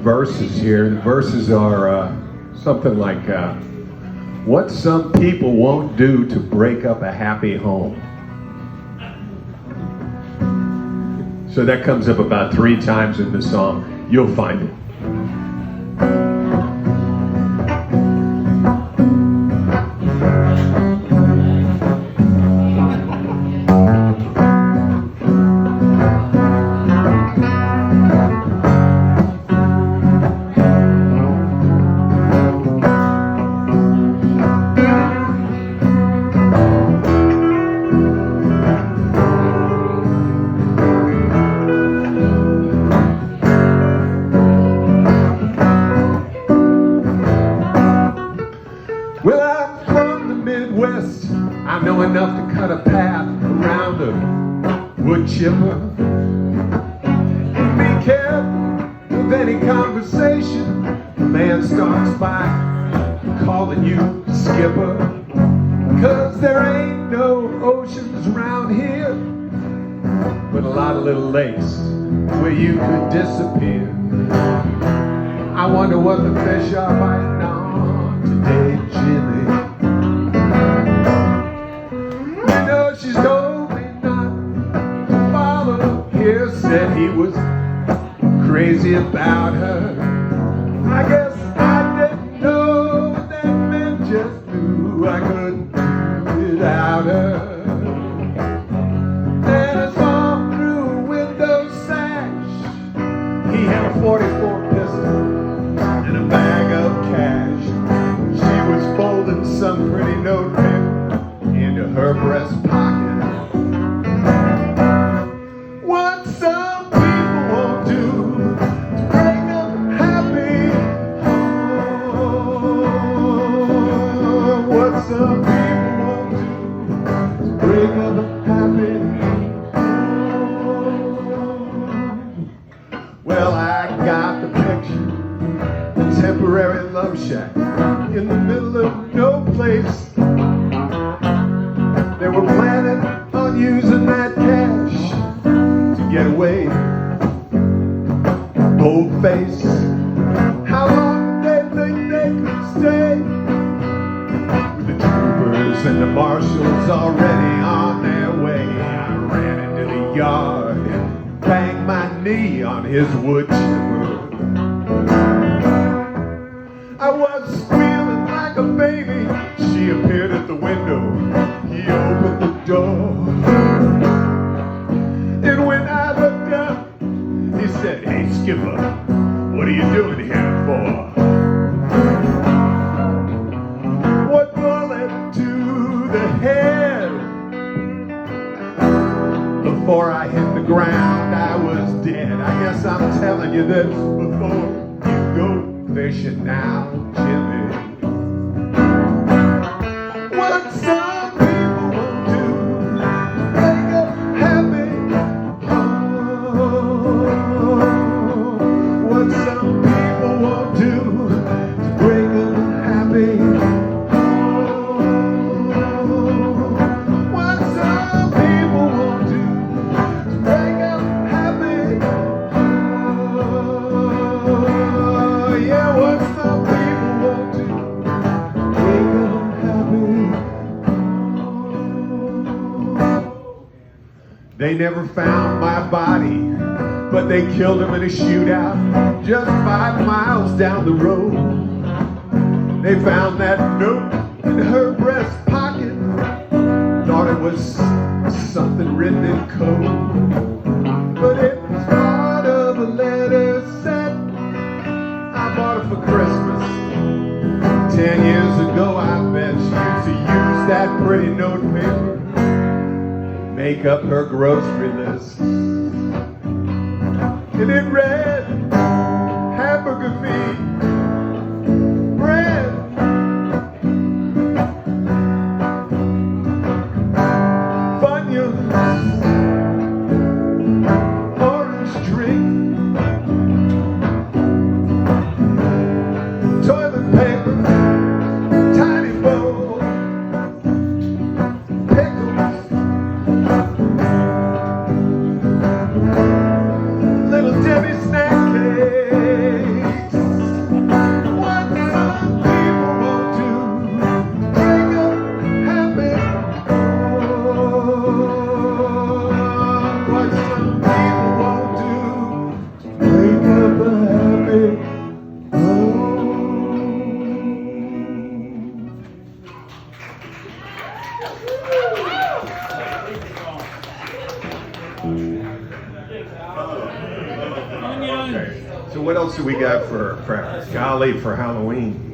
verses here. The verses are something like, what some people won't do to break up a happy home. So that comes up about 3 times in the song. You'll find it. I know enough to cut a path around a wood chipper. Be careful with any conversation. A man starts by calling you skipper. 'Cause there ain't no oceans around here, but a lot of little lakes where you could disappear. I wonder what the fish are biting on today, Jimmy. She's told me not to follow here. Said he was crazy about her. I guess I didn't know that men just knew I couldn't do without her. And I saw through a window sash. He had a 44 pistol and a bag of cash. She was folding some pretty notepad into her breast pocket. What some people won't do to break up a happy home. What some people won't do to break up a happy home. Well, I got the picture, a temporary love shack in the middle of no place. They were planning on using that cash to get away. Bold face. How long did they think they could stay? With the troopers and the marshals already on their way. I ran into the yard, banged my knee on his wood chipper. I was squealing like a baby. She appeared at the window. He opened the door, and when I looked up, he said, "Hey, Skipper, what are you doing here for?" What bullet to the head. Before I hit the ground, I was dead. I guess I'm telling you this before you go fishing now, Jimmy. What's up? They never found my body, but they killed him in a shootout just 5 miles down the road. They found that note in her breast pocket, thought it was something written in code, but it was part of a letter set. I bought it for Christmas 10 years ago. I bet she used to use that pretty notepaper, make up her grocery list. And it read, hamburger meat, bread, Funyuns, orange drink, toilet paper, tiny bowl, pickles, little Debbie snack. Okay. So what else do we got for golly for Halloween?